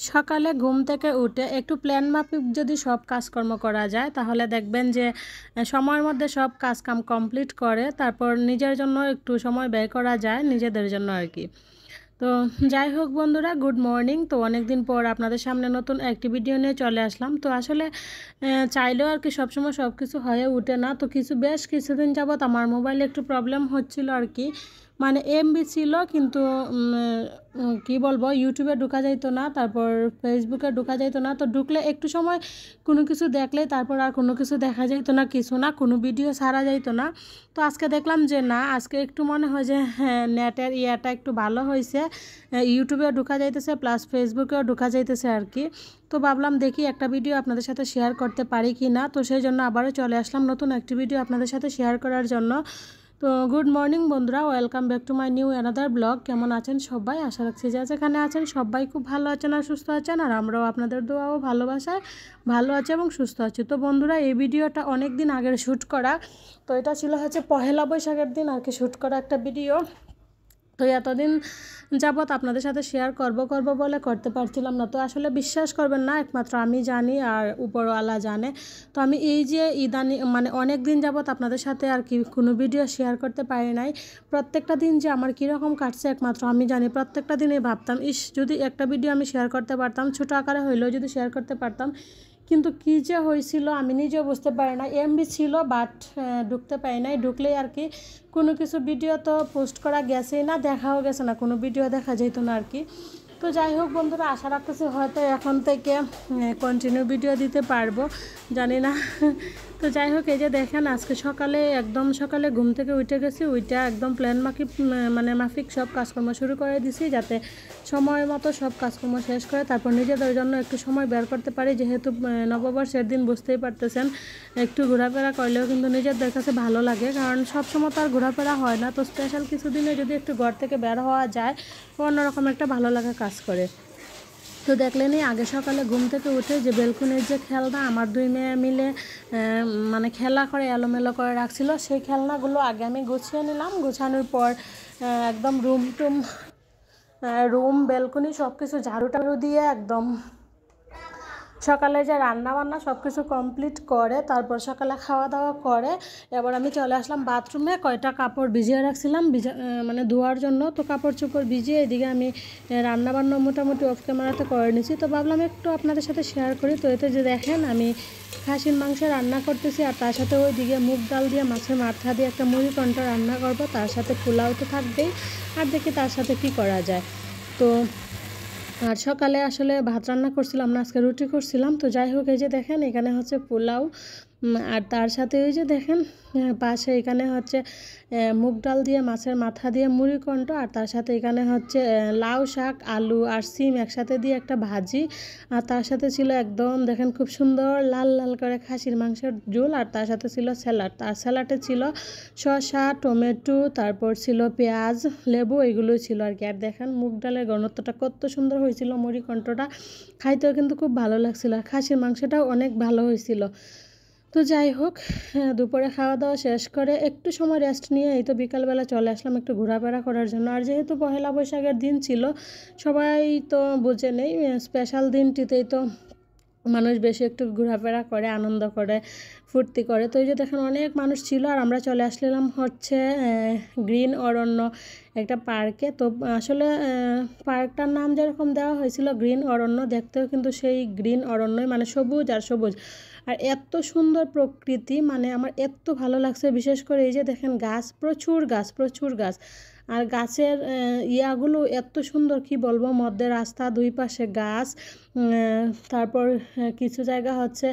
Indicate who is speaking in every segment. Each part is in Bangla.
Speaker 1: সকালে ঘুম থেকে উঠে একটু প্ল্যান মাফিক যদি সব কাজকর্ম করা যায় তাহলে দেখবেন যে সময়ের মধ্যে সব কাজকাম কমপ্লিট করে তারপর নিজের জন্য একটু সময় ব্যয় করা যায় নিজেদের জন্য আর কি। তো যাই হোক বন্ধুরা, গুড মর্নিং। তো অনেক দিন পর আপনাদের সামনে নতুন একটি ভিডিও নিয়ে চলে আসলাম। তো আসলে চাইলেও আর কি সবসময় সব কিছু হয়ে ওঠে না। তো বেশ কিছুদিন যাবৎ আমার মোবাইলে একটু প্রবলেম হচ্ছিল আর কি। মানে এমবি ছিল কিন্তু কি বলবো, ইউটিউবে ঢোকা যাইতো না, তারপর ফেসবুকে ঢোকা যাইতো না। তো ঢুকলে একটু সময় কোনো কিছু দেখলে তারপর আর কোনো কিছু দেখা যাইতো না, কিছু না, কোনো ভিডিও ছাড়া যাইতো না। তো আজকে দেখলাম যে না, আজকে একটু মনে হয় যে হ্যাঁ, নেটের ইয়েটা একটু ভালো হয়েছে, ইউটিউবেও ঢোকা যাইতেছে প্লাস ফেসবুকেও ঢোকা যাইতেছে আর কি। তো ভাবলাম দেখি একটা ভিডিও আপনাদের সাথে শেয়ার করতে পারি কি না। তো সেই জন্য আবারও চলে আসলাম নতুন একটি ভিডিও আপনাদের সাথে শেয়ার করার জন্য। তো গুড মর্নিং বন্ধুরা, welcome back to my new another blog. কেমন আছেন সবাই? আশা রাখছি যে যেখানে আছেন সবাই খুব ভালো আছেন আর সুস্থ আছেন, আর আমরাও আপনাদের দোয়া ও ভালোবাসায় ভালো আছে এবং সুস্থ আছি। তো বন্ধুরা, এই ভিডিওটা অনেক দিন আগের শ্যুট করা। তো এটা ছিল হচ্ছে পহেলা বৈশাখের দিন আর কি শ্যুট করা একটা ভিডিও। তো এতদিন যাবৎ আপনাদের সাথে শেয়ার করব বলে করতে পারছিলাম না। তো আসলে বিশ্বাস করবেন না, একমাত্র আমি জানি আর উপরওয়ালা জানে। তো আমি এই যে ইদানি মানে অনেক দিন যাবৎ আপনাদের সাথে আর কি কোনো ভিডিও শেয়ার করতে পারি নাই। প্রত্যেকটা দিন যে আমার কীরকম কাটছে একমাত্র আমি জানি। প্রত্যেকটা দিনে ভাবতাম, ইস যদি একটা ভিডিও আমি শেয়ার করতে পারতাম, ছোটো আকারে হইলেও যদি শেয়ার করতে পারতাম। কিন্তু কী যে হয়েছিল আমি নিজেও বুঝতে পারি না। এমবি ছিল বাট ঢুকতে পারি নাই। ঢুকলেই আর কি কোনো কিছু ভিডিও তো পোস্ট করা গেছেই না, দেখাও গেছে না, কোনো ভিডিও দেখা যেত না আর কি। তো যাই হোক বন্ধুরা, আশা রাখতেছি হয়তো এখন থেকে কন্টিনিউ ভিডিও দিতে পারবো, জানি না। তো যাই হোক, এই যে দেখেন আজকে সকালে একদম সকালে ঘুম থেকে উঠে গেছি, উইটা একদম প্ল্যান মাফিক সব কাজকর্ম শুরু করে দিছি, যাতে সময় মতো সব কাজকর্ম শেষ করে তারপর নিজেদের জন্য একটু সময় বের করতে পারি। যেহেতু নববর্ষের দিন বুঝতেই পারতেছেন, একটু ঘোরাফেরা করলেও কিন্তু নিজেদের কাছে ভালো লাগে, কারণ সবসময় তো আর ঘোরাফেরা হয় না। তো স্পেশাল কিছু দিনে যদি একটু ঘর থেকে বের হওয়া যায়, অন্যরকম একটা ভালো লাগা কাজ করে। তো দেখলেনই আগে সকালে ঘুম থেকে উঠে যে বেলকুনির যে খেলনা আমার দুই মেয়ে মিলে মানে খেলা করে এলোমেলো করে রাখছিল, সেই খেলনাগুলো আগে আমি গুছিয়ে নিলাম। গুছানোর পর একদম রুম বেলকুনি সব কিছু ঝাড়ু টাড়ু দিয়ে একদম সকালে যে রান্না বান্না সব কিছু কমপ্লিট করে তারপর সকালে খাওয়া দাওয়া করে এবার আমি চলে আসলাম বাথরুমে। কয়টা কাপড় ভিজিয়ে রাখছিলাম মানে ধোয়ার জন্য, তো কাপড় চোপড় ভিজিয়ে এদিকে আমি রান্না বান্না মোটামুটি অফ ক্যামেরাতে করে নিছি। তো ভাবলাম একটু আপনাদের সাথে শেয়ার করি। তো এতে যে দেখেন আমি খাসির মাংস রান্না করতেছি, আর তার সাথে ওইদিকে মুগ ডাল দিয়ে মাছের মাথা দিয়ে একটা মুড়ি কণ্ঠ রান্না করব, তার সাথে পোলাও তো থাকবেই, আর দেখি তার সাথে কি করা যায়। তো আর সকালে আসলে ভাত রান্না করছিলাম না, আজকে রুটি করছিলাম। তো যাই হোক, এই যে দেখেন এখানে হচ্ছে পোলাও, আর তার সাথে ওই যে দেখেন পাশে এখানে হচ্ছে মুগ ডাল দিয়ে মাছের মাথা দিয়ে মুড়ি কণ্ঠ, আর তার সাথে এখানে হচ্ছে লাউ শাক আলু আর সিম একসাথে দিয়ে একটা ভাজি, আর তার সাথে ছিল একদম দেখেন খুব সুন্দর লাল লাল করে খাসির মাংসের ঝোল, আর তার সাথে ছিল স্যালাড। তার স্যালাডে ছিল শসা টমেটো, তারপর ছিল পেঁয়াজ লেবু, এগুলোই ছিল আর কি। আর দেখেন মুগ ডালের ঘনত্বটা কত সুন্দর হয়েছিল, মুড়ি কণ্ঠটা খাইতেও কিন্তু খুব ভালো লাগছিল, আর খাসির মাংসটাও অনেক ভালো হয়েছিল। তো যাই হোক, দুপুরে খাওয়া দাওয়া শেষ করে একটু সময় রেস্ট নিয়ে এই তো বিকালবেলা চলে আসলাম একটু ঘোরাফেরা করার জন্য। আর যেহেতু পহেলা বৈশাখের দিন ছিল, সবাই তো বুঝে নেই, স্পেশাল দিনটিতেই তো মানুষ বেশি একটু ঘোরাফেরা করে আনন্দ করে ফুর্তি করে। তো এই যে দেখেন অনেক মানুষ ছিল, আর আমরা চলে আসলাম হচ্ছে গ্রিন অরণ্য একটা পার্কে। তো আসলে পার্কটার নাম যেরকম দেওয়া হয়েছিল গ্রিন অরণ্য, দেখতেও কিন্তু সেই গ্রিন অরণ্যই, মানে সবুজ আর সবুজ, আর এত সুন্দর প্রকৃতি, মানে আমার এত ভালো লাগছে। বিশেষ করে এই যে দেখেন গাছ, প্রচুর গাছ প্রচুর গাছ, আর গাছের ইয়াগুলো এত সুন্দর কি বলবো, মধ্যে রাস্তা, দুই পাশে গাছ, তারপর কিছু জায়গা হচ্ছে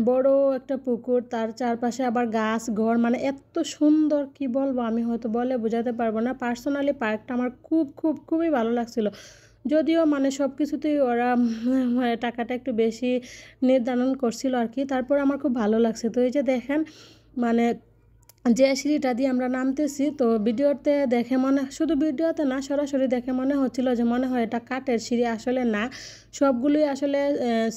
Speaker 1: বড় একটা পুকুর, তার চারপাশে আবার গাছ ঘর, মানে এত সুন্দর কি বলবো, আমি হয়তো বলে বোঝাতে পারবো না। পার্সোনালি পার্কটা আমার খুবই ভালো লাগছিল। যদিও মানে সব কিছুতেই ওরা টাকাটা একটু বেশি নির্ধারণ করছিল আর কি, তারপর আমার খুব ভালো লাগছে। তো এই যে দেখেন মানে যে সিঁড়িটা দিয়ে আমরা নামতেছি, তো ভিডিওতে দেখে শুধু ভিডিওতে না, সরাসরি দেখে মনে হচ্ছিল যে মনে হয় এটা কাঠের সিঁড়ি, আসলে না, সবগুলোই আসলে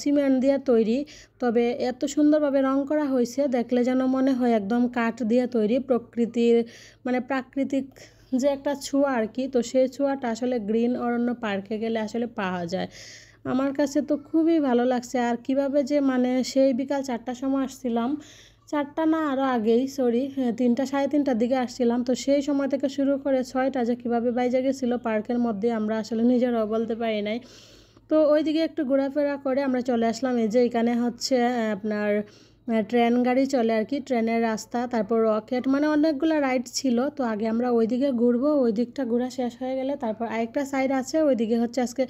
Speaker 1: সিমেন্ট দিয়ে তৈরি, তবে এত সুন্দরভাবে রং করা হয়েছে দেখলে যেন মনে হয় একদম কাঠ দিয়ে তৈরি, প্রকৃতির মানে প্রাকৃতিক যে একটা ছোঁয়া আর কি। তো সেই ছোঁয়াটা আসলে গ্রিন অরণ্য পার্কে গেলে আসলে পাওয়া যায়। আমার কাছে তো খুবই ভালো লাগছে। আর কিভাবে যে মানে সেই বিকাল 4টার সময় আসছিলাম, 4টা না আরও আগেই, সরি 3টা সাড়ে 3টার দিকে আসছিলাম। তো সেই সময় থেকে শুরু করে 6টা যে কীভাবে বাইজে গেছিলো পার্কের মধ্যে আমরা আসলে নিজেরাও বলতে পারি নাই। তো ওইদিকে একটু ঘোরাফেরা করে আমরা চলে আসলাম। এই যে এখানে হচ্ছে আপনার ট্রেন গাড়ি চলে আর কি, ট্রেনের রাস্তা, তারপর রকেট, মানে অনেকগুলো রাইড ছিল। তো আগে আমরা ওইদিকে ঘুরবো, ওই দিকটা ঘোরা শেষ হয়ে গেলে তারপর আরেকটা সাইড আছে, ওইদিকে হচ্ছে আজকে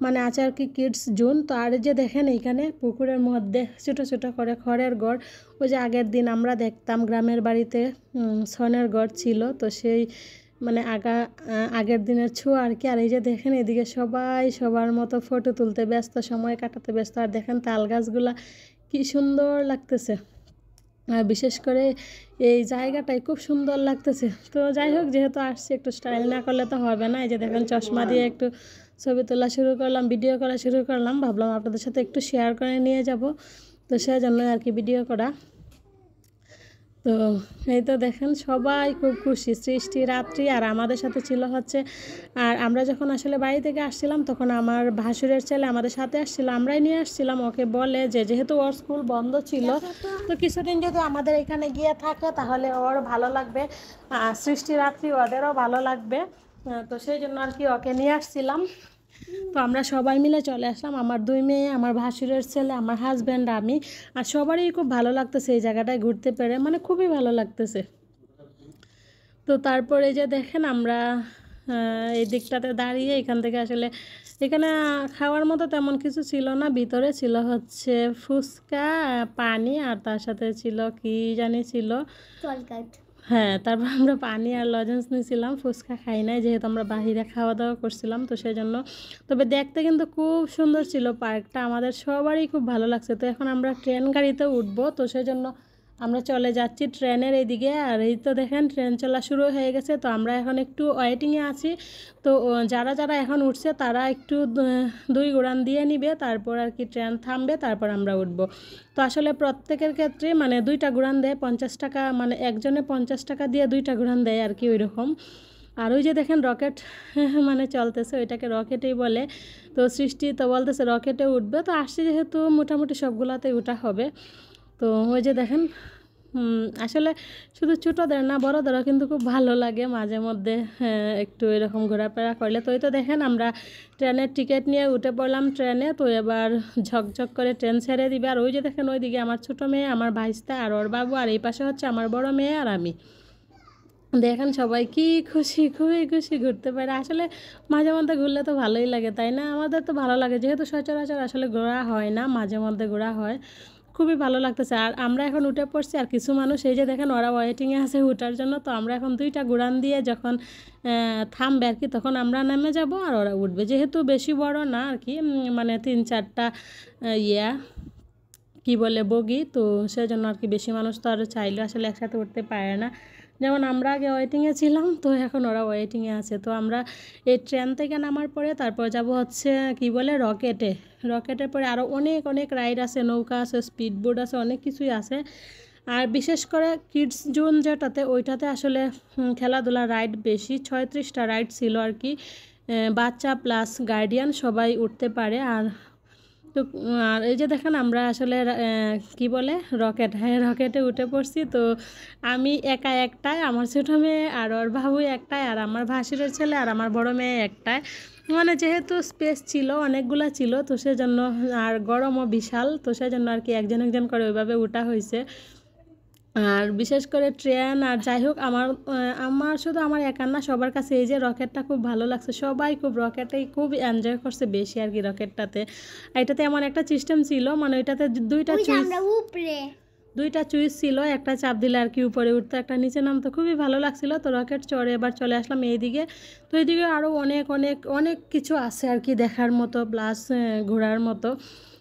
Speaker 1: মানে আছে আর কি কিডস জোন। তো আর যে দেখেন এইখানে পুকুরের মধ্যে ছোটো ছোটো করে খড়ের ঘর, ওই যে আগের দিন আমরা দেখতাম গ্রামের বাড়িতে ছনের ঘর ছিল, তো সেই মানে আগের দিনের ছোঁয়া আর কি। আর এই যে দেখেন এদিকে সবাই সবার মতো ফটো তুলতে ব্যস্ত, সময় কাটাতে ব্যস্ত। আর দেখেন তাল গাছগুলা কি সুন্দর লাগতেছে, আর বিশেষ করে এই জায়গাটাই খুব সুন্দর লাগতেছে। তো যাই হোক, যেহেতু আসছি একটু স্টাইল না করলে তো হবে না। এই যে দেখেন চশমা দিয়ে একটু ছবি তোলা শুরু করলাম, ভিডিও করা শুরু করলাম, ভাবলাম আপনাদের সাথে একটু শেয়ার করে নিয়ে যাব, তো সেজন্য আর কি ভিডিও করা। তো এই তো দেখেন সবাই খুব খুশি, সৃষ্টি, রাত্রি আর আমাদের সাথে ছিল হচ্ছে। আর আমরা যখন আসলে বাড়ি থেকে আসছিলাম তখন আমার ভাসুরের ছেলে আমাদের সাথে আসছিল, আমরাই নিয়ে আসছিলাম। ওকে বলে যে যেহেতু ওর স্কুল বন্ধ ছিল, তো কিছুদিন যদি আমাদের এখানে গিয়ে থাকে তাহলে ওর ভালো লাগবে, সৃষ্টি, রাত্রি ওদেরও ভালো লাগবে। তো সেই জন্য আর কি ওকে নিয়ে আসছিলাম। তো আমরা সবাই মিলে চলে আসলাম, আমার 2 মেয়ে, আমার ভাসুরের ছেলে, আমার হাজব্যান্ড, আমি। আর সবারই খুব ভালো লাগতেছে এই জায়গাটায় ঘুরতে পেরে, মানে খুবই ভালো লাগতেছে। তো তারপরে যে দেখেন আমরা এই দিকটাতে দাঁড়িয়ে এখান থেকে আসলে এখানে খাওয়ার মতো তেমন কিছু ছিল না, ভিতরে ছিল হচ্ছে ফুচকা, পানি, আর তার সাথে ছিল কি জানি ছিল হ্যাঁ। তারপর আমরা পানি আর লজেন্স নিয়েছিলাম, ফুচকা খাই নাই যেহেতু আমরা বাহিরে খাওয়া দাওয়া করছিলাম, তো সেই জন্য। তবে দেখতে কিন্তু খুব সুন্দর ছিল পার্কটা, আমাদের সবারই খুব ভালো লাগছে। তো এখন আমরা ট্রেন গাড়িতে উঠবো, তো সেই জন্য আমরা চলে যাচ্ছি ট্রেনের এইদিকে। আর এই তো দেখেন ট্রেন চলা শুরু হয়ে গেছে, তো আমরা এখন একটু ওয়েটিংয়ে আছি। তো যারা যারা এখন উঠছে তারা একটু 2 উড়ান দিয়ে নিবে, তারপর আর কি ট্রেন থামবে, তারপর আমরা উঠবো। তো আসলে প্রত্যেকের ক্ষেত্রে মানে 2টা ঘুরান দেয় 50 টাকা, মানে একজনে 50 টাকা দিয়ে 2টা ঘুরান দেয় আর কি, ওই রকম। আর ওই যে দেখেন রকেট মানে চলতেছে, ওইটাকে রকেটেই বলে। তো সৃষ্টি তো বলতেছে রকেটে উঠবে, তো আসছে যেহেতু মোটামুটি সবগুলাতেই ওঠা হবে। তো ওই যে দেখেন আসলে শুধু ছোটোদের না বড়োদেরও কিন্তু খুব ভালো লাগে মাঝে মধ্যে একটু এরকম ঘোরাফেরা করলে। তো এই তো দেখেন আমরা ট্রেনের টিকিট নিয়ে উঠে পড়লাম ট্রেনে। তো এবার ঝকঝক করে ট্রেন ছেড়ে দিবে। আর ওই যে দেখেন ওইদিকে আমার ছোটো মেয়ে, আমার ভাইস্তা আর ওর বাবু, আর এই পাশে হচ্ছে আমার বড় মেয়ে আর আমি। দেখেন সবাই কি খুশি, খুবই খুশি ঘুরতে পারে। আসলে মাঝে মধ্যে ঘুরলে তো ভালোই লাগে, তাই না? আমাদের তো ভালো লাগে, যেহেতু সচরাচর আসলে ঘোরা হয় না, মাঝে মধ্যে ঘোরা হয়, খুবই ভালো লাগতেছে। আর আমরা এখন উঠে পড়ছি, আর কিছু মানুষ এই যে দেখেন ওরা ওয়েটিংয়ে আছে উঠার জন্য। তো আমরা এখন 2টা ঘুরান দিয়ে যখন থামবে আর কি, তখন আমরা নেমে যাব আর ওরা উঠবে। যেহেতু বেশি বড় না আর কি, মানে 3-4টা কি বলে বগি, তো সেজন্য আর কি বেশি মানুষ তো আর চাইলে আসলে একসাথে উঠতে পারে না। যেমন আমরা আগে ওয়েটিংয়ে ছিলাম, তো এখন ওরা ওয়েটিংয়ে আছে। তো আমরা এই ট্রেন থেকে নামার পরে তারপর যাব হচ্ছে কি বলে রকেটের পরে আরও অনেক অনেক রাইড আছে, নৌকা আছে, স্পিড বোট আছে, অনেক কিছুই আছে। আর বিশেষ করে কিডস জোন যেটাতে, ওইটাতে আসলে খেলাধুলার রাইড বেশি, 36টা রাইড ছিল আর কি। বাচ্চা প্লাস গার্ডিয়ান সবাই উঠতে পারে। তো আর এই যে দেখেন আমরা আসলে কি বলে রকেটে উঠে পড়ছি। তো আমি একা একটাই, আমার ছোটো মেয়ে আর ওর বাবু একটাই, আর আমার ভাসুরের ছেলে আর আমার বড় মেয়ে একটাই। মানে যেহেতু স্পেস ছিল অনেকগুলা ছিল, তো সেজন্য, আর গরমও বিশাল, তো সেজন্য আর কি একজন একজন করে ওইভাবে উঠা হয়েছে। আর বিশেষ করে ট্রেন, আর যাই হোক আমার শুধু আমার একার না, সবার কাছে এই যে রকেটটা খুব ভালো লাগছে, সবাই খুব রকেটেই খুব এনজয় করছে বেশি আর কি রকেটটাতে। এটাতে এমন একটা সিস্টেম ছিল, মানে ওইটাতে 2টা চুইস ছিল, একটা চাপ দিলে আর কি উপরে উঠতো, একটা নিচে নামতো, খুবই ভালো লাগছিল। তো রকেট চড়ে এবার চলে আসলাম এইদিকে। তো এইদিকে আরও অনেক অনেক অনেক কিছু আছে আর কি দেখার মতো, প্লাস ঘোরার মতো।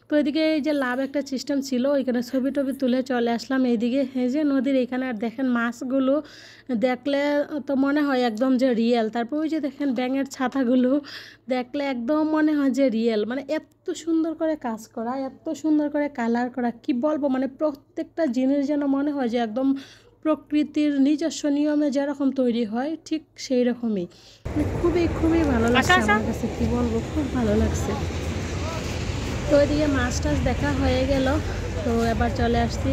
Speaker 1: তো এদিকে এই যে লাভ একটা সিস্টেম ছিল, ওইখানে ছবি টবি তুলে চলে আসলাম এইদিকে। এই যে নদীর এখানে, আর দেখেন মাছগুলো দেখলে তো মনে হয় একদম যে রিয়েল। তারপর ওই যে দেখেন ব্যাঙের ছাতাগুলো দেখলে একদম মনে হয় যে রিয়েল, মানে এত সুন্দর করে কাজ করা, এত সুন্দর করে কালার করা, কি বলবো, মানে প্রত্যেকটা জিনিস যেন মনে হয় যে একদম প্রকৃতির নিজস্ব নিয়মে যেরকম তৈরি হয় ঠিক সেই রকমই। মানে খুবই খুবই ভালো লাগছে আমার কাছে, কি বলবো, খুব ভালো লাগছে। তো ওইদিকে মাছ টাছ দেখা হয়ে গেল। তো এবার চলে আসছি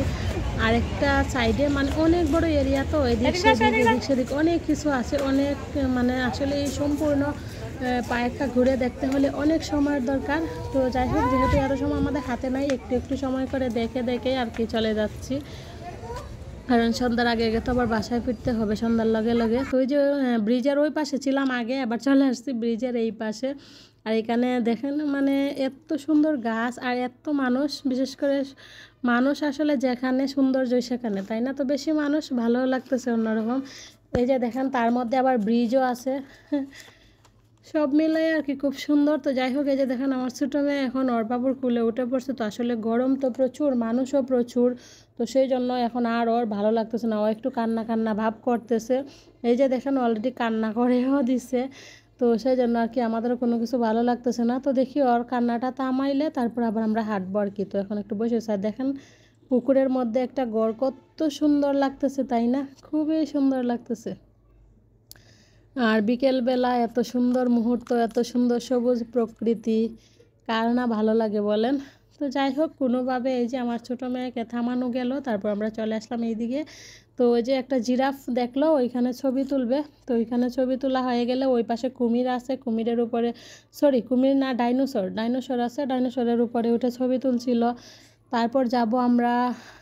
Speaker 1: আরেকটা সাইডে, মানে অনেক বড় এরিয়া, তো এদিক সেদিক অনেক কিছু আছে, অনেক মানে আসলে এই সম্পূর্ণ পার্কটা ঘুরে দেখতে হলে অনেক সময়ের দরকার। তো যাই হোক, যেহেতু আরও সময় আমাদের হাতে নাই, একটু একটু সময় করে দেখে দেখে আর কি চলে যাচ্ছি, কারণ সন্ধ্যার আগে আগে তো আবার বাসায় ফিরতে হবে সন্ধ্যার লগে লগে। তো ওই যে ব্রিজের ওই পাশে ছিলাম আগে, আবার চলে আসছি ব্রিজের এই পাশে। আর এখানে দেখেন মানে এত সুন্দর গাছ আর এত মানুষ, বিশেষ করে মানুষ আসলে যেখানে সৌন্দর্য সেখানে, তাই না? তো বেশি মানুষ ভালো লাগতেছে অন্যরকম। এই যে দেখেন তার মধ্যে আবার ব্রিজও আছে, সব মিলাই আর কি খুব সুন্দর। তো যাই হোক, এই যে দেখেন আমার ছোটো মেয়ে এখন ওর বাবুর কুলে উঠে পড়ছে। তো আসলে গরম তো প্রচুর, মানুষও প্রচুর, তো সেই জন্য এখন আর ওর ভালো লাগতেছে না, ও একটু কান্না কান্না ভাব করতেছে। এই যে দেখেন অলরেডি কান্না করেও দিছে। তো সেই জন্য আর কি আমাদেরও কোনো কিছু ভালো লাগতেছে না। তো দেখি ওর কান্নাটা থামাইলে তারপর আবার আমরা হাঁটবো আর কি। তো এখন একটু বসেছি, আর দেখেন পুকুরের মধ্যে একটা গড় কত সুন্দর লাগতেছে, তাই না? খুবই সুন্দর লাগতেছে। আর বিকেলবেলা এত সুন্দর মুহূর্ত, এত সুন্দর সবুজ প্রকৃতি, কার না ভালো লাগে বলেন? তো যাই হোক, কোনোভাবে এই যে আমার ছোটো মেয়েকে থামানো গেল, তারপর আমরা চলে আসলাম এইদিকে। তো ওই যে একটা জিরাফ দেখলো, ওইখানে ছবি তুলবে। তো ওইখানে ছবি তোলা হয়ে গেলে ওই পাশে কুমির আছে, কুমিরের উপরে, সরি কুমির না, ডাইনোসর আছে, ডাইনোসরের উপরে উঠে ছবি তুলছিল। তারপর যাব আমরা,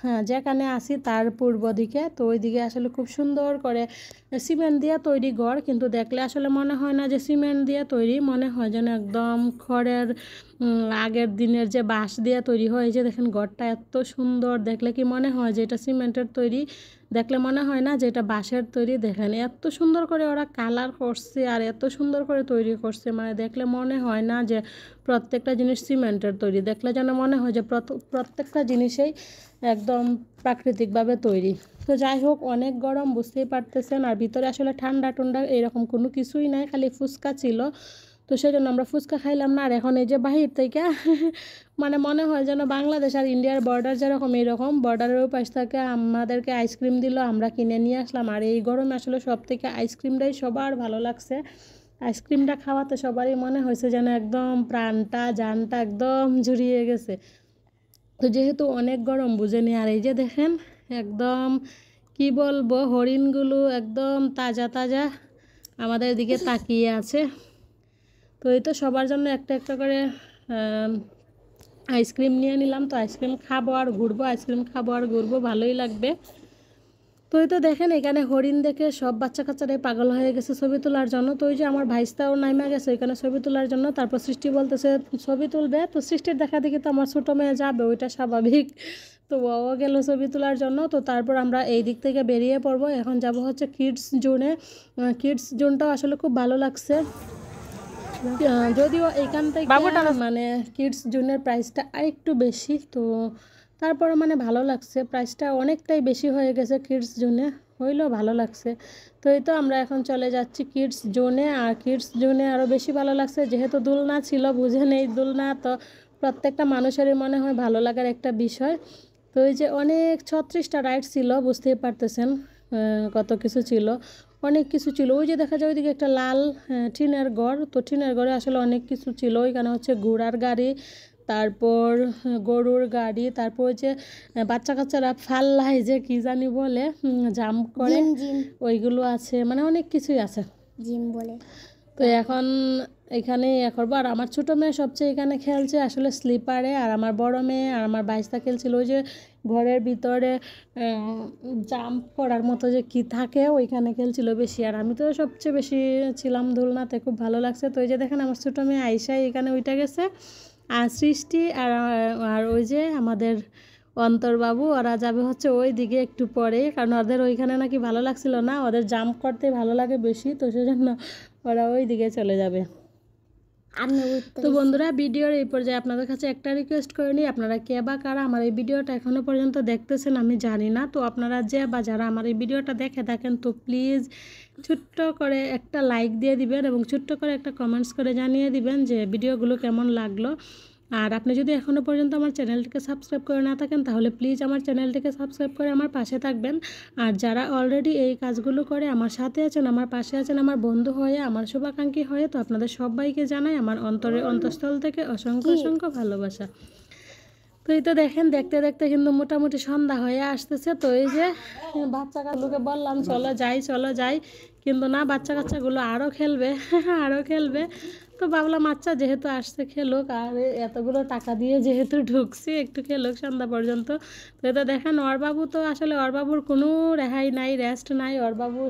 Speaker 1: হ্যাঁ, যেখানে আসি তার পূর্ব দিকে। তো ওই দিকে আসলে খুব সুন্দর করে সিমেন্ট দিয়ে তৈরি ঘর, কিন্তু দেখলে আসলে মনে হয় না যে সিমেন্ট দিয়ে তৈরি, মনে হয় যেন একদম খড়ের আগের দিনের যে বাঁশ দিয়ে তৈরি হয়। এই যে দেখেন ঘরটা এত সুন্দর, দেখলে কি মনে হয় যে এটা সিমেন্টের তৈরি, দেখলে মনে হয় না যে এটা বাঁশের তৈরি। দেখেন এত সুন্দর করে ওরা কালার করছে আর এত সুন্দর করে তৈরি করছে, মানে দেখলে মনে হয় না যে প্রত্যেকটা জিনিস সিমেন্টের তৈরি, দেখলে যেন মনে হয় যে প্রত্যেকটা জিনিসেই একদম প্রাকৃতিকভাবে তৈরি। তো যাই হোক, অনেক গরম বুঝতেই পারতেছেন, আর ভিতরে আসলে ঠান্ডা টুন্ডা এরকম কোনো কিছুই নাই, খালি ফুচকা ছিল। তো সেই জন্য আমরা ফুচকা খাইলাম না। আর এখন এই যে বাহির থেকে মানে মনে হয় যেন বাংলাদেশ আর ইন্ডিয়ার বর্ডার যেরকম, এইরকম বর্ডারের পাশ থেকে আমাদেরকে আইসক্রিম দিল, আমরা কিনে নিয়ে আসলাম। আর এই গরমে আসলে সব থেকে আইসক্রিমটাই সবার ভালো লাগছে। আইসক্রিমটা খাওয়াতে সবারই মনে হয়েছে যেন একদম প্রাণটা জানটা একদম জুড়িয়ে গেছে। তো যেহেতু অনেক গরম বুঝেনি। আর এই যে দেখেন একদম কি বলবো, হরিণগুলো একদম তাজা তাজা আমাদের দিকে তাকিয়ে আছে। তো এই তো সবার জন্য একটা একটা করে আইসক্রিম নিয়ে নিলাম। তো আইসক্রিম খাবো আর ঘুরবো, আইসক্রিম খাবো আর ঘুরবো, ভালোই লাগবে। তো এই তো দেখেন এখানে হরিণ দেখে সব বাচ্চা কাচ্চারাই পাগল হয়ে গেছে ছবি তোলার জন্য। তো ওই যে আমার ভাইস্তাও নাইমা গেছে এখানে ছবি তোলার জন্য। তারপর সৃষ্টি বলতেছে ছবি তুলবে, তো সৃষ্টির দেখা দেখি তো আমার ছোটো মেয়ে যাবে, ওইটা স্বাভাবিক। তো ও গেল ছবি তোলার জন্য। তো তারপর আমরা এই দিক থেকে বেরিয়ে পড়বো, এখন যাব হচ্ছে কিডস জোনে। কিডস জোনটাও আসলে খুব ভালো লাগছে, যদিও এইখান থেকে মানে কিডস জোনের প্রাইসটা আরেকটু বেশি। তো তারপরে মানে ভালো লাগছে, প্রাইসটা অনেকটাই বেশি হয়ে গেছে কিডস জোনে, হইলেও ভালো লাগছে। তো এই তো আমরা এখন চলে যাচ্ছি কিডস জোনে। আর কিডস জোনে আরও বেশি ভালো লাগছে যেহেতু দোলনা ছিল, বুঝে নেই দোলনা, তো প্রত্যেকটা মানুষেরই মনে হয় ভালো লাগার একটা বিষয়। তো এই যে অনেক 36টা রাইড ছিল, বুঝতেই পারতেছেন কত কিছু ছিল, অনেক কিছু ছিল। ওই যে দেখা যায় ওইদিকে একটা লাল টিনের ঘর, তো টিনের ঘরে আসলে অনেক কিছু ছিল। ওইখানে হচ্ছে ঘোড়ার গাড়ি, তারপর গরুর গাড়ি, তারপর ওই যে বাচ্চা কাচ্চারা ফাল্লায় যে কী জানি বলে জাম্প করে, ওইগুলো আছে, মানে অনেক কিছুই আছে জিম বলে। তো এখন এখানে করবো। আর আমার ছোটো মেয়ে সবচেয়ে এখানে খেলছে আসলে স্লিপারে, আর আমার বড় মেয়ে আর আমার বাইশটা খেলছিল ওই যে ঘরের ভিতরে জাম্প করার মতো যে কি থাকে ওইখানে খেলছিল বেশি। আর আমি তো সবচেয়ে বেশি ছিলাম দোলনাতে, খুব ভালো লাগছে। তো ওই যে দেখেন আমার ছোটো মেয়ে আইসাই এখানে উঠে গেছে, আর সৃষ্টি আর ওই যে আমাদের অন্তরবাবু, ওরা যাবে হচ্ছে ওই দিকে একটু পরে, কারণ ওদের ওইখানে নাকি ভালো লাগছিল না, ওদের জাম্প করতে ভালো লাগে বেশি, তো সেজন্য ওরা ওই দিকে চলে যাবে। তো বন্ধুরা, ভিডিওর এই পর্যায়ে আপনাদের কাছে একটা রিকোয়েস্ট করে নিই, আপনারা কে বা কারা আমার এই ভিডিওটা এখনও পর্যন্ত দেখতেছেন আমি জানি না। তো আপনারা যে বা যারা আমার এই ভিডিওটা দেখে থাকেন, তো প্লিজ ছোট্ট করে একটা লাইক দিয়ে দিবেন এবং ছোট্ট করে একটা কমেন্টস করে জানিয়ে দিবেন যে ভিডিওগুলো কেমন লাগলো। আর আপনি যদি এখনও পর্যন্ত আমার চ্যানেলটিকে সাবস্ক্রাইব করে না থাকেন তাহলে প্লিজ আমার চ্যানেলটিকে সাবস্ক্রাইব করে আমার পাশে থাকবেন। আর যারা অলরেডি এই কাজগুলো করে আমার সাথে আছেন, আমার পাশে আছেন, আমার বন্ধু হয়ে, আমার শুভাকাঙ্ক্ষী হয়ে, তো আপনাদের সবাইকে জানাই আমার অন্তঃস্থল থেকে অসংখ্য অসংখ্য ভালোবাসা। তো এই তো দেখেন দেখতে দেখতে কিন্তু মোটামুটি সন্ধ্যা হয়ে আসতেছে। তো এই যে বাচ্চা কাচ্চাগুলোকে বললাম চলো যাই, কিন্তু না, বাচ্চা কাচ্চাগুলো আরও খেলবে আরও খেলবে। তো ভাবলাম আচ্ছা যেহেতু আসছে খেলুক, আর এতগুলো টাকা দিয়ে যেহেতু ঢুকছি একটু খেলুক সন্ধ্যা পর্যন্ত। তো এটা দেখেন ওর বাবু, তো আসলে ওর বাবুর কোনো রেহাই নাই, রেস্ট নাই। ওর বাবু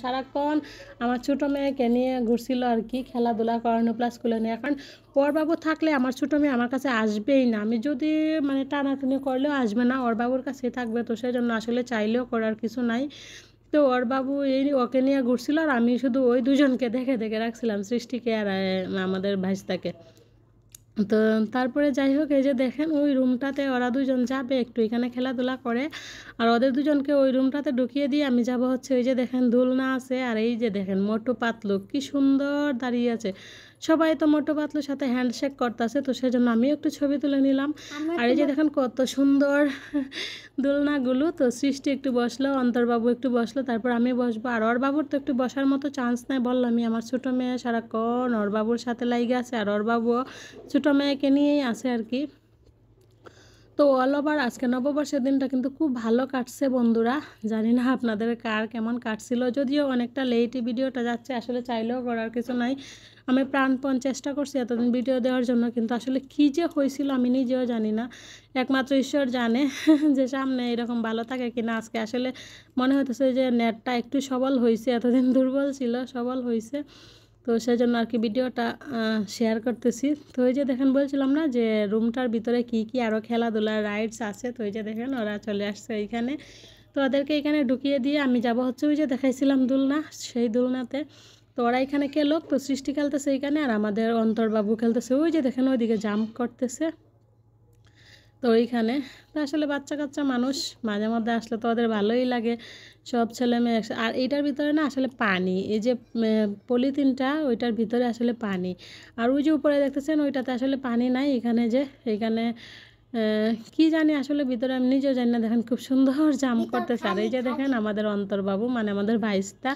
Speaker 1: সারাক্ষণ আমার ছোটো মেয়েকে নিয়ে ঘুরছিল আর কি, খেলাধুলা করানো প্লাস স্কুলে নিয়ে। এখন ওর বাবু থাকলে আমার ছোটো মেয়ে আমার কাছে আসবেই না, আমি যদি মানে টানাটানি করলেও আসবে না, ওর বাবুর কাছেই থাকবে। তো সেই জন্য আসলে চাইলেও করার কিছু নাই। তো ওর বাবু ওকে নিয়ে ঘুরছিল, আর আমি শুধু ওই দুজনকে দেখে দেখে রাখছিলাম, সৃষ্টিকে আর আমাদের ভাইস্তাকে। তো তারপরে যাই হোক, এই যে দেখেন ওই রুমটাতে ওরা দুজন যাবে একটু এখানে খেলাধুলা করে, আর ওদের দুজনকে ওই রুমটাতে ঢুকিয়ে দিয়ে আমি যাব হচ্ছে ওই যে দেখেন দোলনা আছে, আর এই যে দেখেন মোটু পাতলু কি সুন্দর দাঁড়িয়ে আছে। সবাই তো মোটু পাতলুর সাথে হ্যান্ডশেক করতেছে, তো সেজন্য আমিও একটু ছবি তুলে নিলাম। আর এই যে দেখেন কত সুন্দর দোলনাগুলো। তো সৃষ্টি একটু বসলো, অন্তর্বাবু একটু বসলো, তারপর আমি বসবো। আর ওর বাবুর তো একটু বসার মতো চান্স নেই, বললামই আমার ছোটো মেয়ে সারাক্ষণ ওর বাবুর সাথে লাগে আছে, আর ওর বাবুও ছোটো মেয়েকে নিয়েই আছে আর কি। তো অল ওভার আজকে নববর্ষের দিনটা কিন্তু খুব ভালো কাটছে বন্ধুরা। জানি না আপনাদের কার কেমন কাটছিল, যদিও অনেকটা লেটই ভিডিওটা যাচ্ছে, আসলে চাইলেও করার কিছু নাই। আমি প্রাণপণ চেষ্টা করছি এতদিন ভিডিও দেওয়ার জন্য, কিন্তু আসলে কী যে হয়েছিল আমি নিজেও জানি না, একমাত্র ঈশ্বর জানে যে সামনে এরকম ভালো থাকে কিনা। আজকে আসলে মনে হতেছে যে নেটটা একটু সবল হয়েছে, এতদিন দুর্বল ছিল, সবল হয়েছে। তো সেই জন্য আর কি ভিডিওটা শেয়ার করতেছি। তো ওই যে দেখেন বলছিলাম না যে রুমটার ভিতরে কি কি আরও খেলাধুলার রাইডস আছে। তো ওই যে দেখেন ওরা চলে আসছে এইখানে, তো ওদেরকে এখানে ঢুকিয়ে দিয়ে আমি যাব হচ্ছে ওই যে দেখাইছিলাম দোলনা, সেই দোলনাতে। তো ওরা এখানে খেলোক, তো সৃষ্টি খেলতেছে এইখানে, আর আমাদের অন্তর্বাবু খেলতেছে ওই যে দেখেন ওইদিকে জাম্প করতেছে। তো ওইখানে তো আসলে বাচ্চা কাচ্চা মানুষ মাঝে মধ্যে আসলে তো ওদের ভালোই লাগে, সব ছেলে মেয়ে। আর এইটার ভিতরে না আসলে পানি, এই যে পলিথিনটা ওইটার ভিতরে আসলে পানি, আর ওই যে উপরে দেখতেছেন ওইটাতে আসলে পানি নাই। এইখানে কি জানি আসলে ভিতরে আমি নিজেও জানি না। দেখেন খুব সুন্দর জাম্প করতেছে। আর এই যে দেখেন আমাদের অন্তর্বাবু মানে আমাদের ভাইস্তা,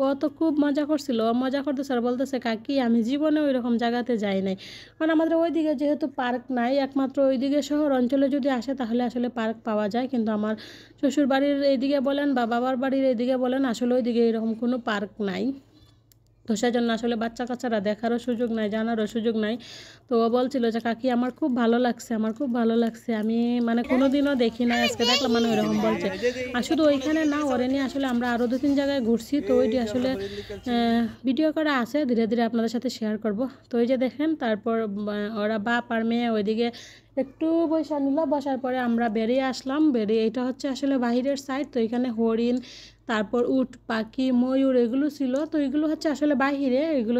Speaker 1: ও তো খুব মজা করছিল, ও মজা করতেছে আর বলতেছে কাকি আমি জীবনে ওই রকম জায়গাতে যাই নাই। কারণ আমাদের ওইদিকে যেহেতু পার্ক নাই, একমাত্র ওইদিকে শহর অঞ্চলে যদি আসে তাহলে আসলে পার্ক পাওয়া যায়, কিন্তু আমার শ্বশুর বাড়ির এইদিকে বলেন বা বাবার বাড়ির এইদিকে বলেন আসলে ওইদিকে এরকম কোনো পার্ক নাই। তো সেজন্য আসলে বাচ্চা কাচ্চারা দেখারও সুযোগ নাই, জানারও সুযোগ নাই। তো ও বলছিল যে কাকি আমার খুব ভালো লাগছে, আমার খুব ভালো লাগছে, আমি মানে কোনো দিনও দেখি না, আজকে দেখলাম মানে ওইরকম বলছে। আর শুধু ওইখানে না, ওরে নিয়ে আসলে আমরা আরও 2-3 জায়গায় ঘুরছি। তো ওইটি আসলে ভিডিও করা আছে, ধীরে ধীরে আপনাদের সাথে শেয়ার করব। তো এই যে দেখেন তারপর ওরা বাপ আর মেয়ে ওইদিকে একটু বসা নিল, বসার পরে আমরা বেরিয়ে আসলাম। এটা হচ্ছে আসলে বাহিরের সাইড। তো এখানে হরিণ, তারপর উট পাখি, ময়ূর এগুলো ছিল। তো এগুলো হচ্ছে আসলে বাহিরে, এগুলো